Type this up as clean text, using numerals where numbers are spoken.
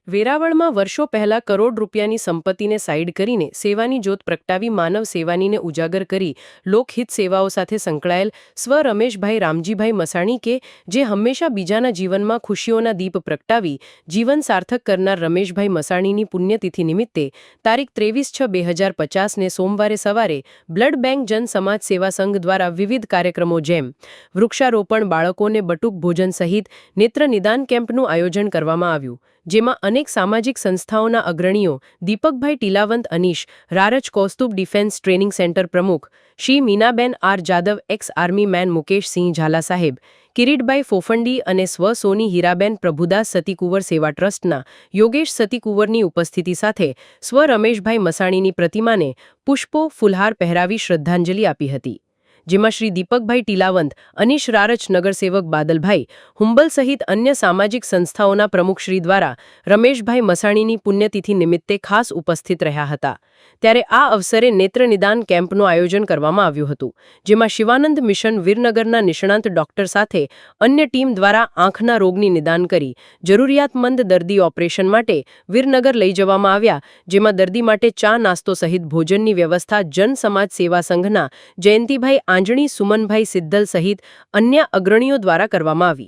વેરાવળમાં વર્ષો પહેલા કરોડ રૂપિયાની સંપત્તિને સાઈડ કરીને સેવાની જ્યોત પ્રગટાવી માનવ સેવાનીને ઉજાગર કરી લોકહિત સેવાઓ સાથે સંકળાયેલ સ્વ રમેશભાઈ રામજીભાઈ મસાણી કે જે હંમેશા બીજાના જીવનમાં ખુશીઓના દીપ પ્રગટાવી જીવન સાર્થક કરનાર રમેશભાઈ મસાણીની પુણ્યતિથિ નિમિત્તે તારીખ 23/6/2050ને સોમવારે સવારે બ્લડ બેંક જન સમાજ સેવા સંઘ દ્વારા વિવિધ કાર્યક્રમો જેમ વૃક્ષારોપણ, બાળકોને બટુક ભોજન સહિત નેત્ર નિદાન કેમ્પનું આયોજન કરવામાં આવ્યું, જેમાં અનેક સામાજિક સંસ્થાઓના અગ્રણીઓ દીપકભાઈ ટીલાવંત અનીશ, રારજ કૌસ્તુભ ડિફેન્સ ટ્રેનિંગ સેન્ટર પ્રમુખ Shri Minaben R Jadav, ex army man Mukeshsinh Zala સાહેબ, કિરીટભાઈ ફોફંડી અને સ્વ સોની હીરાબેન પ્રભુદાસ સતીકુંવર સેવા ટ્રસ્ટના યોગેશ સતીકુંવરની ઉપસ્થિતિ સાથે સ્વ રમેશભાઈ મસાણીની પ્રતિમાને પુષ્પો, ફુલહાર પહેરાવી શ્રદ્ધાંજલિ આપી હતી, જેમાં શ્રી દીપકભાઈ ટીલાવંત, અનીશ રારચ, નગરસેવક બાદલભાઈ હુંબલ સહિત અન્ય સામાજિક સંસ્થાઓના પ્રમુખશ્રી દ્વારા રમેશભાઈ મસાણીની પુણ્યતિથિ નિમિત્તે ખાસ ઉપસ્થિત રહ્યા હતા. ત્યારે આ અવસરે નેત્ર નિદાન કેમ્પનું આયોજન કરવામાં આવ્યું હતું, જેમાં શિવાનંદ મિશન વિરનગરના નિષ્ણાંત ડોક્ટર સાથે અન્ય ટીમ દ્વારા આંખના રોગની નિદાન કરી જરૂરિયાતમંદ દર્દી ઓપરેશન માટે વિરનગર લઈ જવામાં આવ્યા, જેમાં દર્દી માટે ચા નાસ્તો સહિત ભોજનની વ્યવસ્થા જન સમાજ સેવા સંઘના જયંતિભાઈ આંજણી, સુમનભાઈ સિદ્ધલ સહિત અન્ય અગ્રણીઓ દ્વારા કરવામાં આવી.